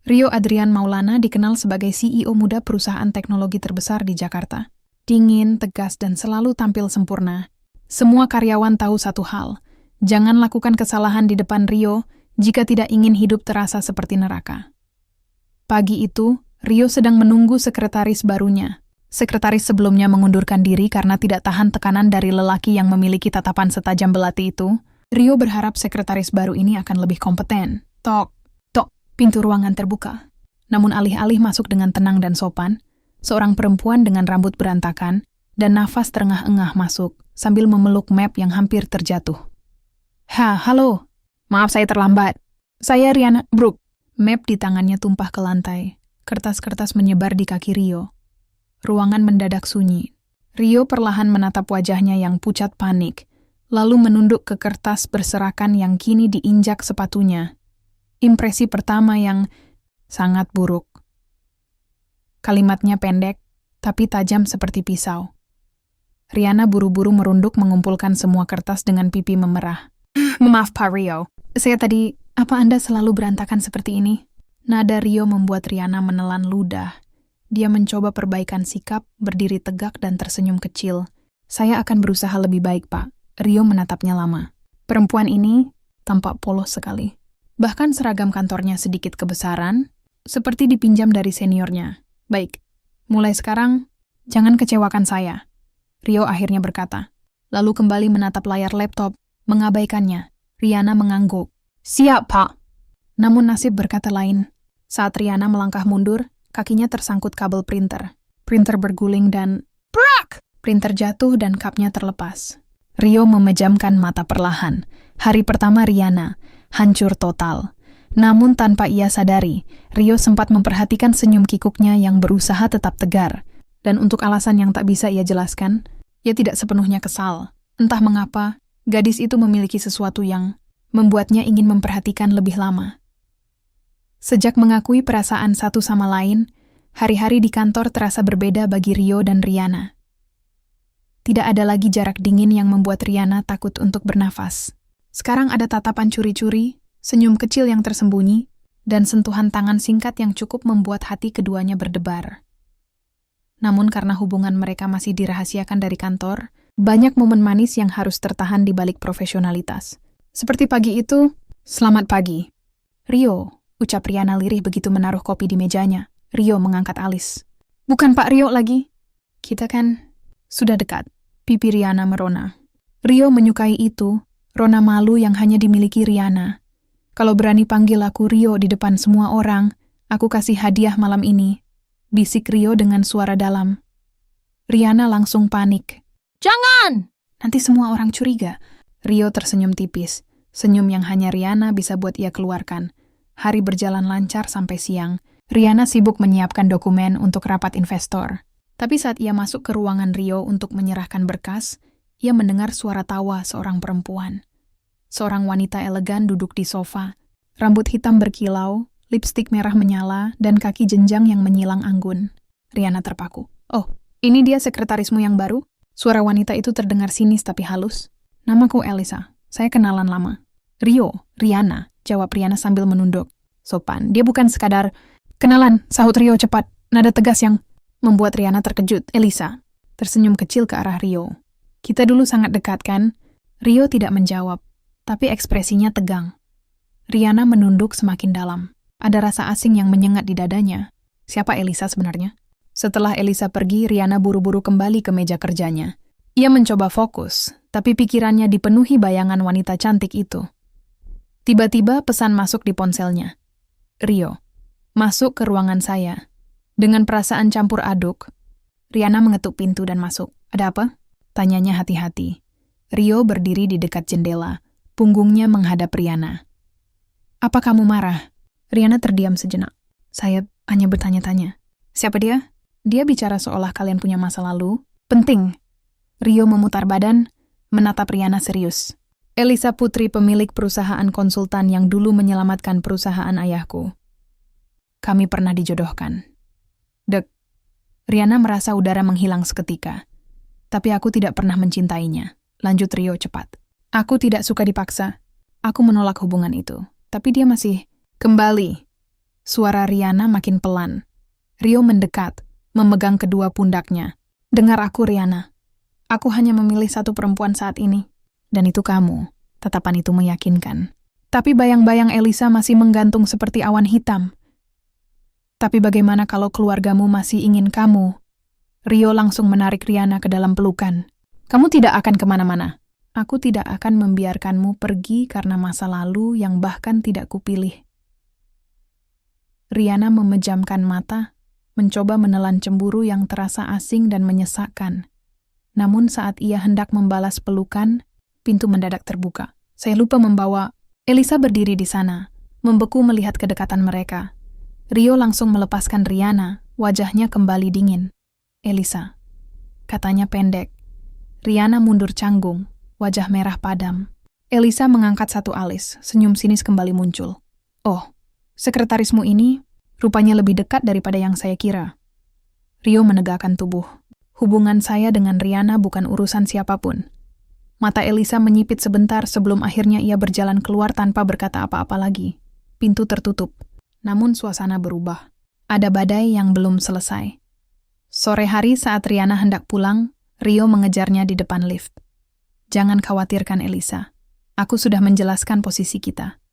Rio Adrian Maulana dikenal sebagai CEO muda perusahaan teknologi terbesar di Jakarta. Dingin, tegas, dan selalu tampil sempurna. Semua karyawan tahu satu hal, jangan lakukan kesalahan di depan Rio jika tidak ingin hidup terasa seperti neraka. Pagi itu, Rio sedang menunggu sekretaris barunya. Sekretaris sebelumnya mengundurkan diri karena tidak tahan tekanan dari lelaki yang memiliki tatapan setajam belati itu. Rio berharap sekretaris baru ini akan lebih kompeten. Tok. Pintu ruangan terbuka. Namun alih-alih masuk dengan tenang dan sopan, seorang perempuan dengan rambut berantakan dan nafas terengah-engah masuk sambil memeluk Map yang hampir terjatuh. Halo. Maaf saya terlambat. Saya Riana Brook. Map di tangannya tumpah ke lantai. Kertas-kertas menyebar di kaki Rio. Ruangan mendadak sunyi. Rio perlahan menatap wajahnya yang pucat panik, lalu menunduk ke kertas berserakan yang kini diinjak sepatunya. Impresi pertama yang sangat buruk. Kalimatnya pendek, tapi tajam seperti pisau. Riana buru-buru merunduk mengumpulkan semua kertas dengan pipi memerah. Maaf Pak Rio, apa Anda selalu berantakan seperti ini? Nada Rio membuat Riana menelan ludah. Dia mencoba perbaikan sikap, berdiri tegak dan tersenyum kecil. Saya akan berusaha lebih baik, Pak. Rio menatapnya lama. Perempuan ini tampak polos sekali. Bahkan seragam kantornya sedikit kebesaran, seperti dipinjam dari seniornya. Baik, mulai sekarang, jangan kecewakan saya. Rio akhirnya berkata. Lalu kembali menatap layar laptop, mengabaikannya. Riana mengangguk. Siap, Pak. Namun nasib berkata lain. Saat Riana melangkah mundur, kakinya tersangkut kabel printer. Printer berguling dan brak! Printer jatuh dan kapnya terlepas. Rio memejamkan mata perlahan. Hari pertama Riana hancur total. Namun tanpa ia sadari, Rio sempat memperhatikan senyum kikuknya yang berusaha tetap tegar. Dan untuk alasan yang tak bisa ia jelaskan, ia tidak sepenuhnya kesal. Entah mengapa, gadis itu memiliki sesuatu yang membuatnya ingin memperhatikan lebih lama. Sejak mengakui perasaan satu sama lain, hari-hari di kantor terasa berbeda bagi Rio dan Riana. Tidak ada lagi jarak dingin yang membuat Riana takut untuk bernafas. Sekarang ada tatapan curi-curi, senyum kecil yang tersembunyi, dan sentuhan tangan singkat yang cukup membuat hati keduanya berdebar. Namun karena hubungan mereka masih dirahasiakan dari kantor, banyak momen manis yang harus tertahan di balik profesionalitas. Seperti pagi itu, selamat pagi. Rio, ucap Riana lirih begitu menaruh kopi di mejanya. Rio mengangkat alis. Bukan Pak Rio lagi. Kita kan sudah dekat. Pipi Riana merona. Rio menyukai itu, rona malu yang hanya dimiliki Riana. Kalau berani panggil aku Rio di depan semua orang, aku kasih hadiah malam ini. Bisik Rio dengan suara dalam. Riana langsung panik. Jangan! Nanti semua orang curiga. Rio tersenyum tipis. Senyum yang hanya Riana bisa buat ia keluarkan. Hari berjalan lancar sampai siang. Riana sibuk menyiapkan dokumen untuk rapat investor. Tapi saat ia masuk ke ruangan Rio untuk menyerahkan berkas, ia mendengar suara tawa seorang perempuan. Seorang wanita elegan duduk di sofa, rambut hitam berkilau, lipstik merah menyala, dan kaki jenjang yang menyilang anggun. Riana terpaku. Oh, ini dia sekretarismu yang baru? Suara wanita itu terdengar sinis tapi halus. Namaku Elisa, saya kenalan lama. Rio, Riana, jawab Riana sambil menunduk. Sopan, dia bukan sekadar kenalan, sahut Rio cepat, nada tegas yang membuat Riana terkejut. Elisa tersenyum kecil ke arah Rio. Kita dulu sangat dekat kan? Rio tidak menjawab, tapi ekspresinya tegang. Riana menunduk semakin dalam. Ada rasa asing yang menyengat di dadanya. Siapa Elisa sebenarnya? Setelah Elisa pergi, Riana buru-buru kembali ke meja kerjanya. Ia mencoba fokus, tapi pikirannya dipenuhi bayangan wanita cantik itu. Tiba-tiba pesan masuk di ponselnya. Rio, masuk ke ruangan saya. Dengan perasaan campur aduk, Riana mengetuk pintu dan masuk. Ada apa? Tanyanya hati-hati. Rio berdiri di dekat jendela. Punggungnya menghadap Riana. Apa kamu marah? Riana terdiam sejenak. Saya hanya bertanya-tanya. Siapa dia? Dia bicara seolah kalian punya masa lalu. Penting. Rio memutar badan, menatap Riana serius. Elisa Putri, pemilik perusahaan konsultan yang dulu menyelamatkan perusahaan ayahku. Kami pernah dijodohkan. Dek. Riana merasa udara menghilang seketika. Tapi aku tidak pernah mencintainya. Lanjut Rio cepat. Aku tidak suka dipaksa. Aku menolak hubungan itu. Tapi dia masih kembali. Suara Riana makin pelan. Rio mendekat, memegang kedua pundaknya. Dengar aku, Riana. Aku hanya memilih satu perempuan saat ini. Dan itu kamu. Tatapan itu meyakinkan. Tapi bayang-bayang Elisa masih menggantung seperti awan hitam. Tapi bagaimana kalau keluargamu masih ingin kamu? Rio langsung menarik Riana ke dalam pelukan. Kamu tidak akan kemana-mana. Aku tidak akan membiarkanmu pergi karena masa lalu yang bahkan tidak kupilih. Riana memejamkan mata, mencoba menelan cemburu yang terasa asing dan menyesakkan. Namun saat ia hendak membalas pelukan, pintu mendadak terbuka. Saya lupa membawa. Elisa berdiri di sana, membeku melihat kedekatan mereka. Rio langsung melepaskan Riana, wajahnya kembali dingin. Elisa, katanya pendek. Riana mundur canggung. Wajah merah padam. Elisa mengangkat satu alis, senyum sinis kembali muncul. Oh, sekretarismu ini rupanya lebih dekat daripada yang saya kira. Rio menegakkan tubuh. Hubungan saya dengan Riana bukan urusan siapapun. Mata Elisa menyipit sebentar sebelum akhirnya ia berjalan keluar tanpa berkata apa-apa lagi. Pintu tertutup, namun suasana berubah. Ada badai yang belum selesai. Sore hari saat Riana hendak pulang, Rio mengejarnya di depan lift. Jangan khawatirkan Elisa. Aku sudah menjelaskan posisi kita.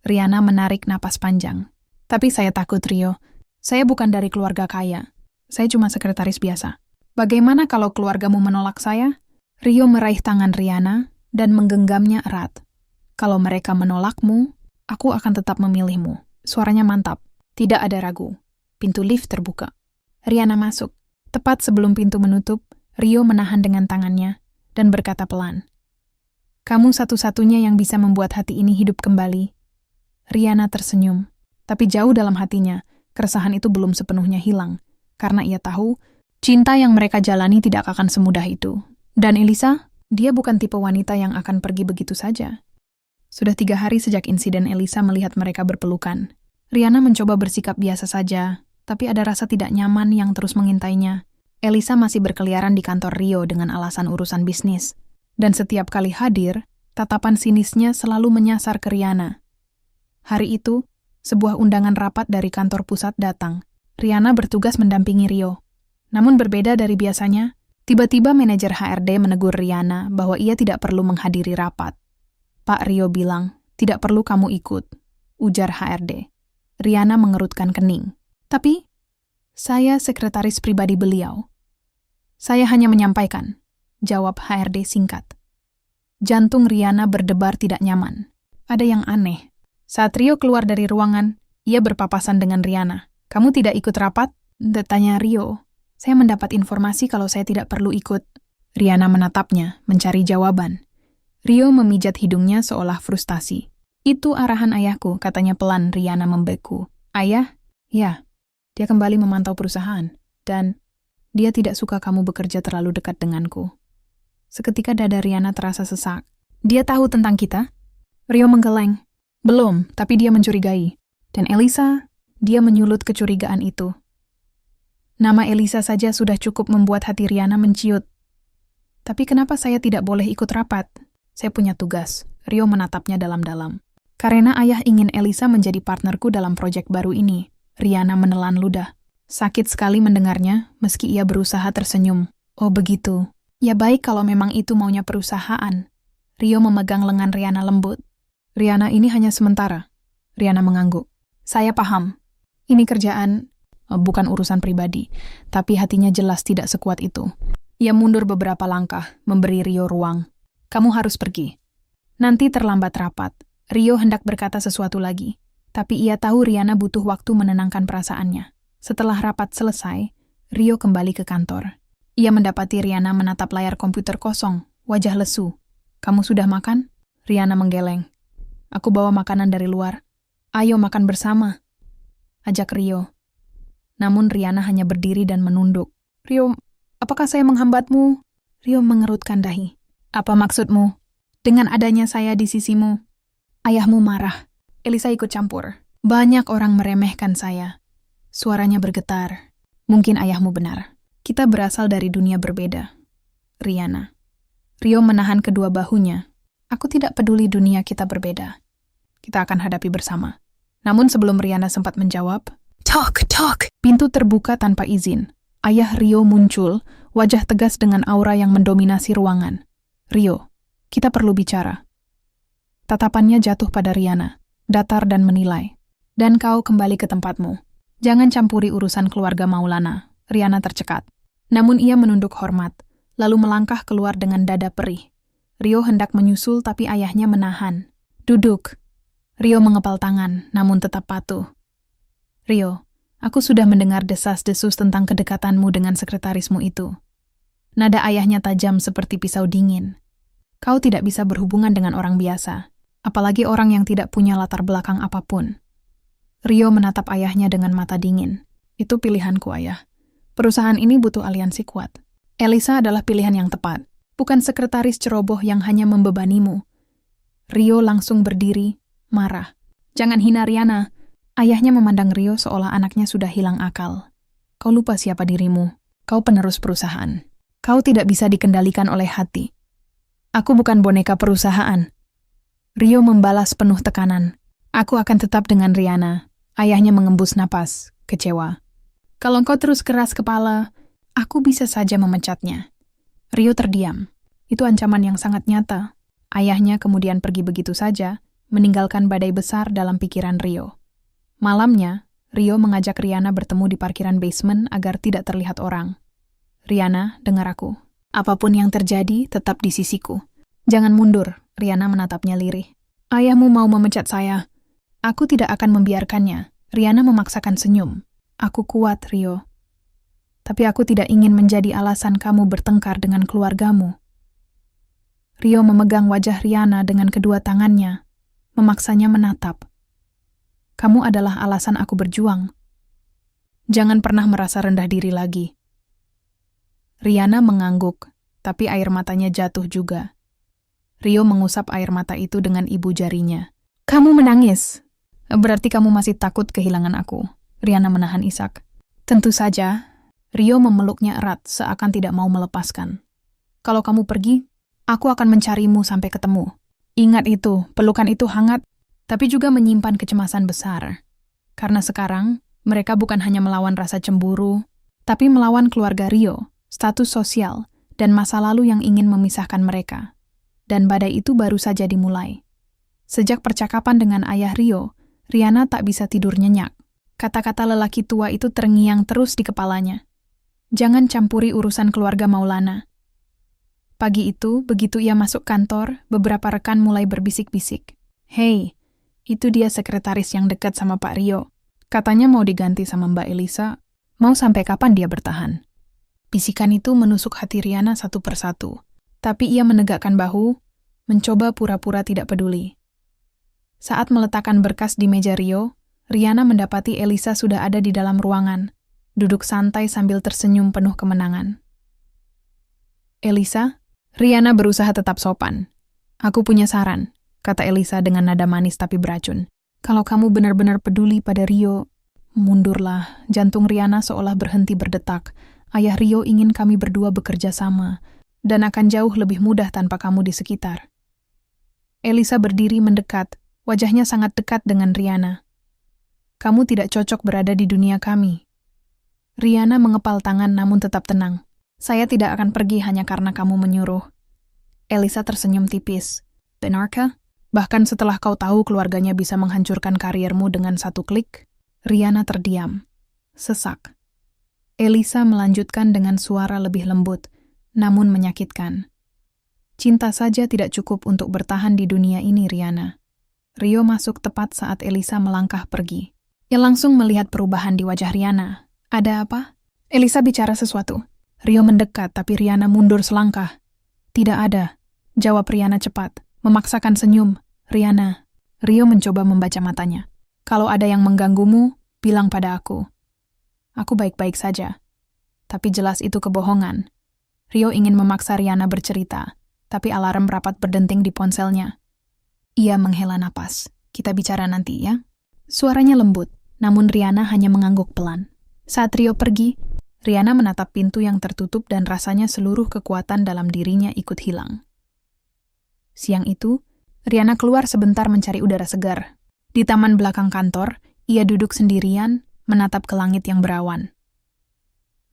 Riana menarik napas panjang. Tapi saya takut, Rio. Saya bukan dari keluarga kaya. Saya cuma sekretaris biasa. Bagaimana kalau keluargamu menolak saya? Rio meraih tangan Riana dan menggenggamnya erat. Kalau mereka menolakmu, aku akan tetap memilihmu. Suaranya mantap. Tidak ada ragu. Pintu lift terbuka. Riana masuk. Tepat sebelum pintu menutup, Rio menahan dengan tangannya dan berkata pelan, "Kamu satu-satunya yang bisa membuat hati ini hidup kembali." Riana tersenyum, tapi jauh dalam hatinya, keresahan itu belum sepenuhnya hilang, karena ia tahu cinta yang mereka jalani tidak akan semudah itu. Dan Elisa, dia bukan tipe wanita yang akan pergi begitu saja. Sudah 3 hari sejak insiden Elisa melihat mereka berpelukan. Riana mencoba bersikap biasa saja, tapi ada rasa tidak nyaman yang terus mengintainya. Elisa masih berkeliaran di kantor Rio dengan alasan urusan bisnis. Dan setiap kali hadir, tatapan sinisnya selalu menyasar ke Riana. Hari itu, sebuah undangan rapat dari kantor pusat datang. Riana bertugas mendampingi Rio. Namun berbeda dari biasanya, tiba-tiba manajer HRD menegur Riana bahwa ia tidak perlu menghadiri rapat. Pak Rio bilang, "Tidak perlu kamu ikut," ujar HRD. Riana mengerutkan kening. "Tapi, saya sekretaris pribadi beliau." "Saya hanya menyampaikan," jawab HRD singkat. Jantung Riana berdebar tidak nyaman. Ada yang aneh. Saat Rio keluar dari ruangan, ia berpapasan dengan Riana. "Kamu tidak ikut rapat?" tanya Rio. "Saya mendapat informasi kalau saya tidak perlu ikut." Riana menatapnya, mencari jawaban. Rio memijat hidungnya seolah frustasi. "Itu arahan ayahku," katanya pelan. Riana membeku. "Ayah?" "Ya, dia kembali memantau perusahaan. Dan dia tidak suka kamu bekerja terlalu dekat denganku." Seketika dada Riana terasa sesak. "Dia tahu tentang kita?" Rio menggeleng. "Belum, tapi dia mencurigai." Dan Elisa, dia menyulut kecurigaan itu. Nama Elisa saja sudah cukup membuat hati Riana menciut. "Tapi kenapa saya tidak boleh ikut rapat?" "Saya punya tugas." Rio menatapnya dalam-dalam. "Karena ayah ingin Elisa menjadi partnerku dalam proyek baru ini." Riana menelan ludah. Sakit sekali mendengarnya, meski ia berusaha tersenyum. "Oh begitu. Ya baik kalau memang itu maunya perusahaan." Rio memegang lengan Riana lembut. "Riana, ini hanya sementara." Riana mengangguk. "Saya paham. Ini kerjaan, bukan urusan pribadi. Tapi hatinya jelas tidak sekuat itu." Ia mundur beberapa langkah, memberi Rio ruang. "Kamu harus pergi. Nanti terlambat rapat." Rio hendak berkata sesuatu lagi. Tapi ia tahu Riana butuh waktu menenangkan perasaannya. Setelah rapat selesai, Rio kembali ke kantor. Ia mendapati Riana menatap layar komputer kosong, wajah lesu. "Kamu sudah makan?" Riana menggeleng. "Aku bawa makanan dari luar." "Ayo makan bersama," ajak Rio. Namun Riana hanya berdiri dan menunduk. "Rio, apakah saya menghambatmu?" Rio mengerutkan dahi. "Apa maksudmu? Dengan adanya saya di sisimu?" "Ayahmu marah." Elisa ikut campur. "Banyak orang meremehkan saya." Suaranya bergetar. "Mungkin ayahmu benar. Kita berasal dari dunia berbeda." Riana. Rio menahan kedua bahunya. "Aku tidak peduli dunia kita berbeda. Kita akan hadapi bersama." Namun sebelum Riana sempat menjawab, Tok, tok. pintu terbuka tanpa izin. Ayah Rio muncul, wajah tegas dengan aura yang mendominasi ruangan. Rio, kita perlu bicara. Tatapannya jatuh pada Riana, datar dan menilai. Dan kau kembali ke tempatmu. Jangan campuri urusan keluarga Maulana. Riana tercekat. Namun ia menunduk hormat, lalu melangkah keluar dengan dada perih. Rio hendak menyusul tapi ayahnya menahan. Duduk. Rio mengepal tangan, namun tetap patuh. Rio, aku sudah mendengar desas-desus tentang kedekatanmu dengan sekretarismu itu. Nada ayahnya tajam seperti pisau dingin. Kau tidak bisa berhubungan dengan orang biasa, apalagi orang yang tidak punya latar belakang apapun. Rio menatap ayahnya dengan mata dingin. Itu pilihanku, ayah. Perusahaan ini butuh aliansi kuat. Elisa adalah pilihan yang tepat, bukan sekretaris ceroboh yang hanya membebanimu. Rio langsung berdiri, marah. Jangan hina Riana. Ayahnya memandang Rio seolah anaknya sudah hilang akal. Kau lupa siapa dirimu. Kau penerus perusahaan. Kau tidak bisa dikendalikan oleh hati. Aku bukan boneka perusahaan. Rio membalas penuh tekanan. Aku akan tetap dengan Riana. Ayahnya mengembus napas, kecewa. Kalau kau terus keras kepala, aku bisa saja memecatnya. Rio terdiam. Itu ancaman yang sangat nyata. Ayahnya kemudian pergi begitu saja, meninggalkan badai besar dalam pikiran Rio. Malamnya, Rio mengajak Riana bertemu di parkiran basement agar tidak terlihat orang. Riana, dengar aku. Apapun yang terjadi, tetap di sisiku. Jangan mundur, Riana menatapnya lirih. Ayahmu mau memecat saya. Aku tidak akan membiarkannya. Riana memaksakan senyum. Aku kuat, Rio. Tapi aku tidak ingin menjadi alasan kamu bertengkar dengan keluargamu. Rio memegang wajah Riana dengan kedua tangannya, memaksanya menatap. Kamu adalah alasan aku berjuang. Jangan pernah merasa rendah diri lagi. Riana mengangguk, tapi air matanya jatuh juga. Rio mengusap air mata itu dengan ibu jarinya. Kamu menangis. Berarti kamu masih takut kehilangan aku. Riana menahan isak. Tentu saja. Rio memeluknya erat seakan tidak mau melepaskan. Kalau kamu pergi, aku akan mencarimu sampai ketemu. Ingat itu, pelukan itu hangat, tapi juga menyimpan kecemasan besar. Karena sekarang, mereka bukan hanya melawan rasa cemburu, tapi melawan keluarga Rio, status sosial, dan masa lalu yang ingin memisahkan mereka. Dan badai itu baru saja dimulai. Sejak percakapan dengan ayah Rio, Riana tak bisa tidur nyenyak. Kata-kata lelaki tua itu terngiang terus di kepalanya. Jangan campuri urusan keluarga Maulana. Pagi itu, begitu ia masuk kantor, beberapa rekan mulai berbisik-bisik. Hei, itu dia sekretaris yang dekat sama Pak Rio. Katanya mau diganti sama Mbak Elisa. Mau sampai kapan dia bertahan? Bisikan itu menusuk hati Riana satu persatu. Tapi ia menegakkan bahu, mencoba pura-pura tidak peduli. Saat meletakkan berkas di meja Rio, Riana mendapati Elisa sudah ada di dalam ruangan, duduk santai sambil tersenyum penuh kemenangan. Elisa? Riana berusaha tetap sopan. Aku punya saran, kata Elisa dengan nada manis tapi beracun. Kalau kamu benar-benar peduli pada Rio, mundurlah. Jantung Riana seolah berhenti berdetak. Ayah Rio ingin kami berdua bekerja sama, dan akan jauh lebih mudah tanpa kamu di sekitar. Elisa berdiri mendekat, wajahnya sangat dekat dengan Riana. Kamu tidak cocok berada di dunia kami. Riana mengepal tangan namun tetap tenang. Saya tidak akan pergi hanya karena kamu menyuruh. Elisa tersenyum tipis. Benarkah? Bahkan setelah kau tahu keluarganya bisa menghancurkan karirmu dengan satu klik? Riana terdiam. Sesak. Elisa melanjutkan dengan suara lebih lembut, namun menyakitkan. Cinta saja tidak cukup untuk bertahan di dunia ini, Riana. Rio masuk tepat saat Elisa melangkah pergi. Ia langsung melihat perubahan di wajah Riana. Ada apa? Elisa bicara sesuatu. Rio mendekat, tapi Riana mundur selangkah. Tidak ada, jawab Riana cepat, memaksakan senyum. Riana. Rio mencoba membaca matanya. Kalau ada yang mengganggumu, bilang pada aku. Aku baik-baik saja. Tapi jelas itu kebohongan. Rio ingin memaksa Riana bercerita, tapi alarm rapat berdenting di ponselnya. Ia menghela napas. Kita bicara nanti ya. Suaranya lembut, namun Riana hanya mengangguk pelan. Saat Rio pergi, Riana menatap pintu yang tertutup dan rasanya seluruh kekuatan dalam dirinya ikut hilang. Siang itu, Riana keluar sebentar mencari udara segar. Di taman belakang kantor, ia duduk sendirian, menatap ke langit yang berawan.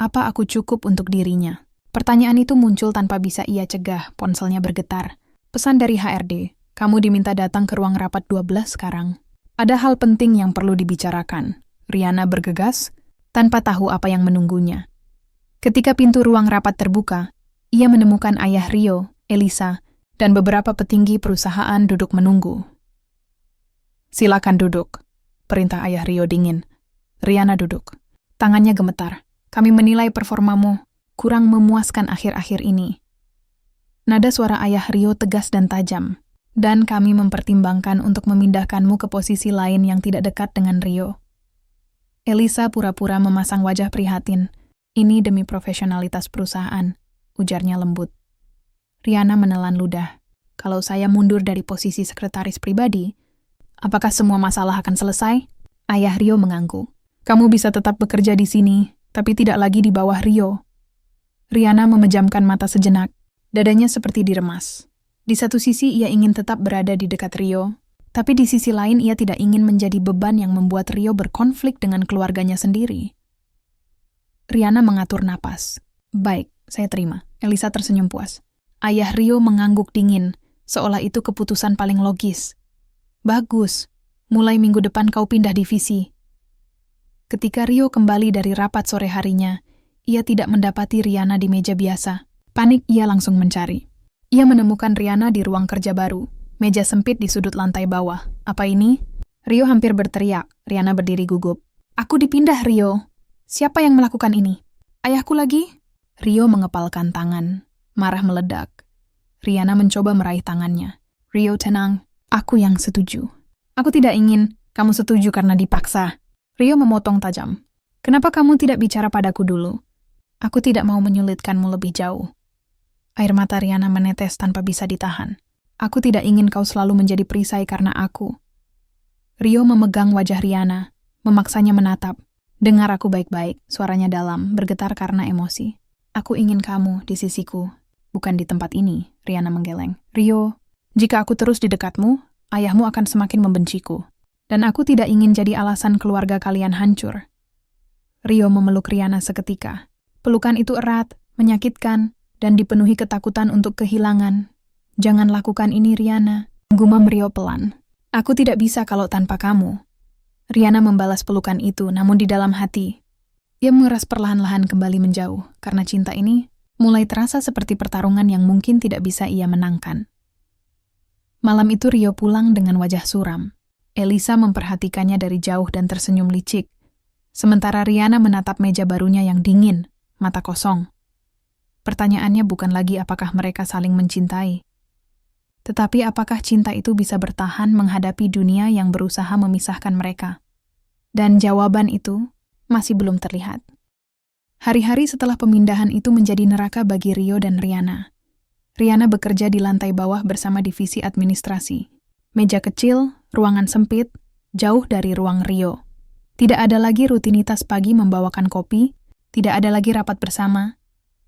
Apa aku cukup untuk dirinya? Pertanyaan itu muncul tanpa bisa ia cegah, ponselnya bergetar. Pesan dari HRD, kamu diminta datang ke ruang rapat 12 sekarang. Ada hal penting yang perlu dibicarakan. Rihanna bergegas, tanpa tahu apa yang menunggunya. Ketika pintu ruang rapat terbuka, ia menemukan ayah Rio, Elisa, dan beberapa petinggi perusahaan duduk menunggu. Silakan duduk, perintah ayah Rio dingin. Rihanna duduk. Tangannya gemetar. Kami menilai performamu kurang memuaskan akhir-akhir ini. Nada suara ayah Rio tegas dan tajam, dan kami mempertimbangkan untuk memindahkanmu ke posisi lain yang tidak dekat dengan Rio. Elisa pura-pura memasang wajah prihatin. Ini demi profesionalitas perusahaan, ujarnya lembut. Rihanna menelan ludah. Kalau saya mundur dari posisi sekretaris pribadi, apakah semua masalah akan selesai? Ayah Rio mengangguk. Kamu bisa tetap bekerja di sini, tapi tidak lagi di bawah Rio. Rihanna memejamkan mata sejenak, dadanya seperti diremas. Di satu sisi ia ingin tetap berada di dekat Rio, tapi di sisi lain ia tidak ingin menjadi beban yang membuat Rio berkonflik dengan keluarganya sendiri. Rihanna mengatur napas. Baik, saya terima. Elisa tersenyum puas. Ayah Rio mengangguk dingin, seolah itu keputusan paling logis. Bagus, mulai minggu depan kau pindah divisi. Ketika Rio kembali dari rapat sore harinya, ia tidak mendapati Rihanna di meja biasa. Panik ia langsung mencari. Ia menemukan Rihanna di ruang kerja baru, meja sempit di sudut lantai bawah. Apa ini? Rio hampir berteriak. Rihanna berdiri gugup. Aku dipindah, Rio. Siapa yang melakukan ini? Ayahku lagi? Rio mengepalkan tangan. Marah meledak. Rihanna mencoba meraih tangannya. Rio, tenang. Aku yang setuju. Aku tidak ingin kamu setuju karena dipaksa. Rio memotong tajam. Kenapa kamu tidak bicara padaku dulu? Aku tidak mau menyulitkanmu lebih jauh. Air mata Rihanna menetes tanpa bisa ditahan. Aku tidak ingin kau selalu menjadi perisai karena aku. Rio memegang wajah Rihanna, memaksanya menatap. Dengar aku baik-baik, suaranya dalam, bergetar karena emosi. Aku ingin kamu di sisiku, bukan di tempat ini, Rihanna menggeleng. Rio, jika aku terus di dekatmu, ayahmu akan semakin membenciku. Dan aku tidak ingin jadi alasan keluarga kalian hancur. Rio memeluk Rihanna seketika. Pelukan itu erat, menyakitkan, dan dipenuhi ketakutan untuk kehilangan. Jangan lakukan ini, Rihanna. Gumam Rio pelan. Aku tidak bisa kalau tanpa kamu. Rihanna membalas pelukan itu, namun di dalam hati. Ia mengeras perlahan-lahan kembali menjauh, karena cinta ini mulai terasa seperti pertarungan yang mungkin tidak bisa ia menangkan. Malam itu Rio pulang dengan wajah suram. Elisa memperhatikannya dari jauh dan tersenyum licik. Sementara Rihanna menatap meja barunya yang dingin, mata kosong. Pertanyaannya bukan lagi apakah mereka saling mencintai, tetapi apakah cinta itu bisa bertahan menghadapi dunia yang berusaha memisahkan mereka. Dan jawaban itu masih belum terlihat. Hari-hari setelah pemindahan itu menjadi neraka bagi Rio dan Rihanna. Rihanna bekerja di lantai bawah bersama divisi administrasi. Meja kecil, ruangan sempit, jauh dari ruang Rio. Tidak ada lagi rutinitas pagi membawakan kopi, tidak ada lagi rapat bersama,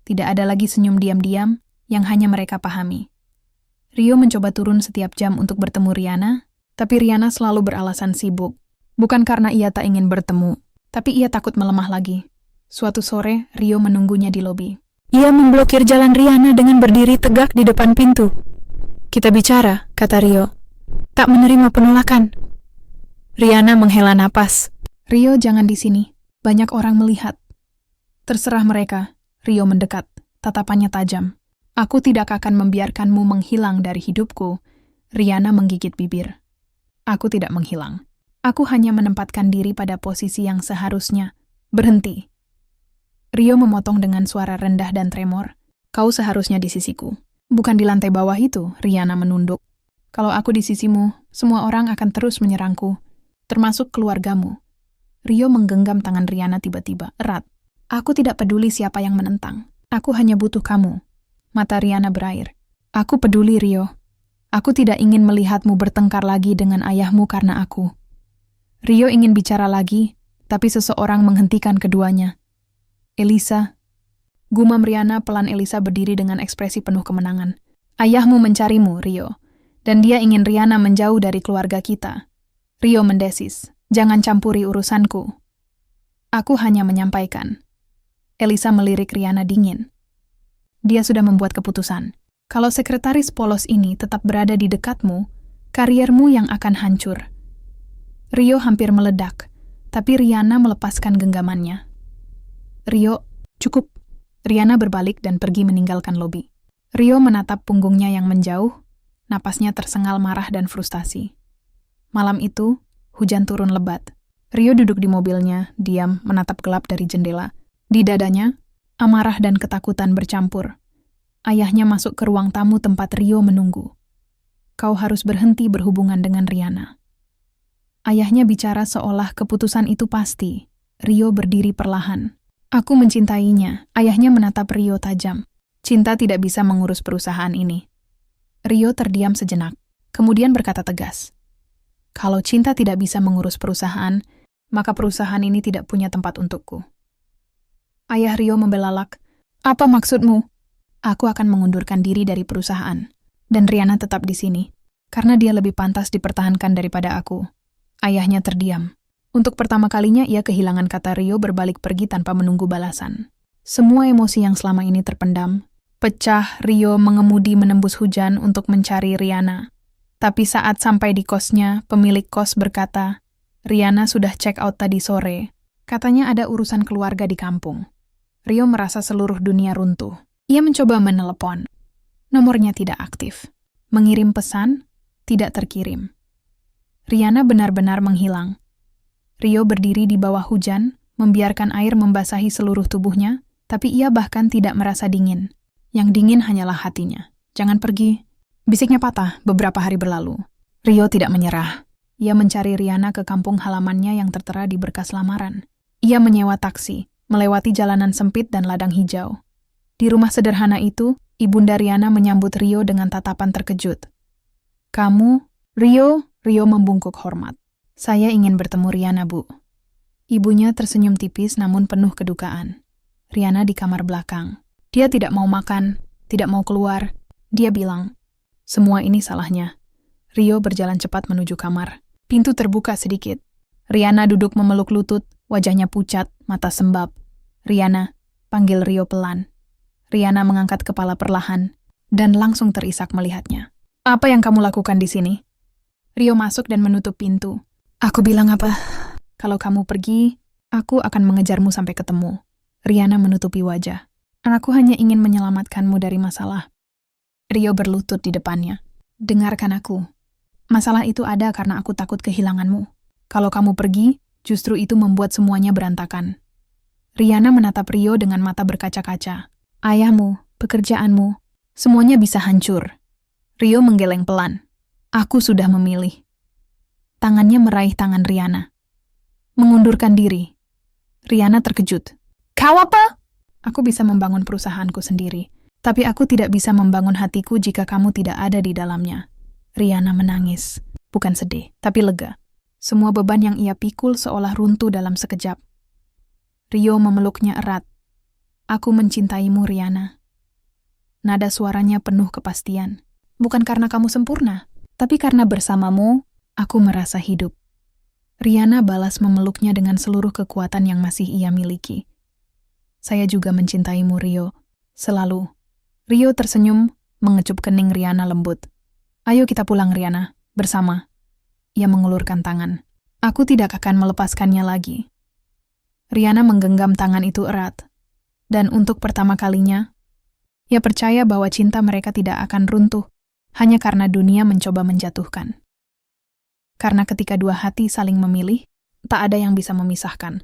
tidak ada lagi senyum diam-diam yang hanya mereka pahami. Rio mencoba turun setiap jam untuk bertemu Rihanna, tapi Rihanna selalu beralasan sibuk. Bukan karena ia tak ingin bertemu, tapi ia takut melemah lagi. Suatu sore, Rio menunggunya di lobi. Ia memblokir jalan Rihanna dengan berdiri tegak di depan pintu. Kita bicara, kata Rio. Tak menerima penolakan. Rihanna menghela napas. Rio, jangan di sini. Banyak orang melihat. Terserah mereka. Rio mendekat, tatapannya tajam. Aku tidak akan membiarkanmu menghilang dari hidupku. Rihanna menggigit bibir. Aku tidak menghilang. Aku hanya menempatkan diri pada posisi yang seharusnya. Berhenti. Rio memotong dengan suara rendah dan tremor. Kau seharusnya di sisiku. Bukan di lantai bawah itu, Rihanna menunduk. Kalau aku di sisimu, semua orang akan terus menyerangku, termasuk keluargamu. Rio menggenggam tangan Rihanna tiba-tiba, erat. Aku tidak peduli siapa yang menentang. Aku hanya butuh kamu. Mata Rihanna berair. Aku peduli, Rio. Aku tidak ingin melihatmu bertengkar lagi dengan ayahmu karena aku. Rio ingin bicara lagi, tapi seseorang menghentikan keduanya. Elisa. Gumam Rihanna pelan. Elisa berdiri dengan ekspresi penuh kemenangan. Ayahmu mencarimu, Rio. Dan dia ingin Rihanna menjauh dari keluarga kita. Rio mendesis, "Jangan campuri urusanku. Aku hanya menyampaikan." Elisa melirik Riana dingin. Dia sudah membuat keputusan. Kalau sekretaris polos ini tetap berada di dekatmu, kariermu yang akan hancur. Rio hampir meledak, tapi Riana melepaskan genggamannya. "Rio, cukup." Riana berbalik dan pergi meninggalkan lobi. Rio menatap punggungnya yang menjauh, napasnya tersengal marah dan frustasi. Malam itu, hujan turun lebat. Rio duduk di mobilnya, diam, menatap gelap dari jendela. Di dadanya, amarah dan ketakutan bercampur. Ayahnya masuk ke ruang tamu tempat Rio menunggu. "Kau harus berhenti berhubungan dengan Riana." Ayahnya bicara seolah keputusan itu pasti. Rio berdiri perlahan. "Aku mencintainya." Ayahnya menatap Rio tajam. "Cinta tidak bisa mengurus perusahaan ini." Rio terdiam sejenak, kemudian berkata tegas, "Kalau cinta tidak bisa mengurus perusahaan, maka perusahaan ini tidak punya tempat untukku." Ayah Rio membelalak, "Apa maksudmu?" "Aku akan mengundurkan diri dari perusahaan, dan Riana tetap di sini, karena dia lebih pantas dipertahankan daripada aku." Ayahnya terdiam. Untuk pertama kalinya ia kehilangan kata Rio berbalik pergi tanpa menunggu balasan. Semua emosi yang selama ini terpendam, pecah. Rio mengemudi menembus hujan untuk mencari Riana. Tapi saat sampai di kosnya, pemilik kos berkata, "Riana sudah check out tadi sore. Katanya ada urusan keluarga di kampung." Rio merasa seluruh dunia runtuh. Ia mencoba menelepon. Nomornya tidak aktif. Mengirim pesan, tidak terkirim. Riana benar-benar menghilang. Rio berdiri di bawah hujan, membiarkan air membasahi seluruh tubuhnya, tapi ia bahkan tidak merasa dingin. Yang dingin hanyalah hatinya. "Jangan pergi." Bisiknya patah beberapa hari berlalu. Rio tidak menyerah. Ia mencari Riana ke kampung halamannya yang tertera di berkas lamaran. Ia menyewa taksi, melewati jalanan sempit dan ladang hijau. Di rumah sederhana itu, ibunda Riana menyambut Rio dengan tatapan terkejut. "Kamu, Rio?" Rio membungkuk hormat. "Saya ingin bertemu Riana, Bu." Ibunya tersenyum tipis namun penuh kedukaan. Riana di kamar belakang. Dia tidak mau makan, tidak mau keluar. Dia bilang, "Semua ini salahnya." Rio berjalan cepat menuju kamar. Pintu terbuka sedikit. Riana duduk memeluk lutut, wajahnya pucat, mata sembab. "Riana," panggil Rio pelan. Riana mengangkat kepala perlahan dan langsung terisak melihatnya. "Apa yang kamu lakukan di sini?" Rio masuk dan menutup pintu. "Aku bilang apa? Kalau kamu pergi, aku akan mengejarmu sampai ketemu." Riana menutupi wajah. "Aku hanya ingin menyelamatkanmu dari masalah." Rio berlutut di depannya. "Dengarkan aku. Masalah itu ada karena aku takut kehilanganmu. Kalau kamu pergi, justru itu membuat semuanya berantakan." Riana menatap Rio dengan mata berkaca-kaca. "Ayahmu, pekerjaanmu, semuanya bisa hancur." Rio menggeleng pelan. "Aku sudah memilih." Tangannya meraih tangan Riana. Mengundurkan diri. Riana terkejut. "Kau apa?" "Aku bisa membangun perusahaanku sendiri, tapi aku tidak bisa membangun hatiku jika kamu tidak ada di dalamnya." Riana menangis. Bukan sedih, tapi lega. Semua beban yang ia pikul seolah runtuh dalam sekejap. Rio memeluknya erat. "Aku mencintaimu, Riana." Nada suaranya penuh kepastian. "Bukan karena kamu sempurna, tapi karena bersamamu, aku merasa hidup." Riana balas memeluknya dengan seluruh kekuatan yang masih ia miliki. "Saya juga mencintaimu, Rio. Selalu." Rio tersenyum, mengecup kening Riana lembut. "Ayo kita pulang, Riana. Bersama." Ia mengulurkan tangan. "Aku tidak akan melepaskannya lagi." Riana menggenggam tangan itu erat. Dan untuk pertama kalinya, ia percaya bahwa cinta mereka tidak akan runtuh hanya karena dunia mencoba menjatuhkan. Karena ketika dua hati saling memilih, tak ada yang bisa memisahkan.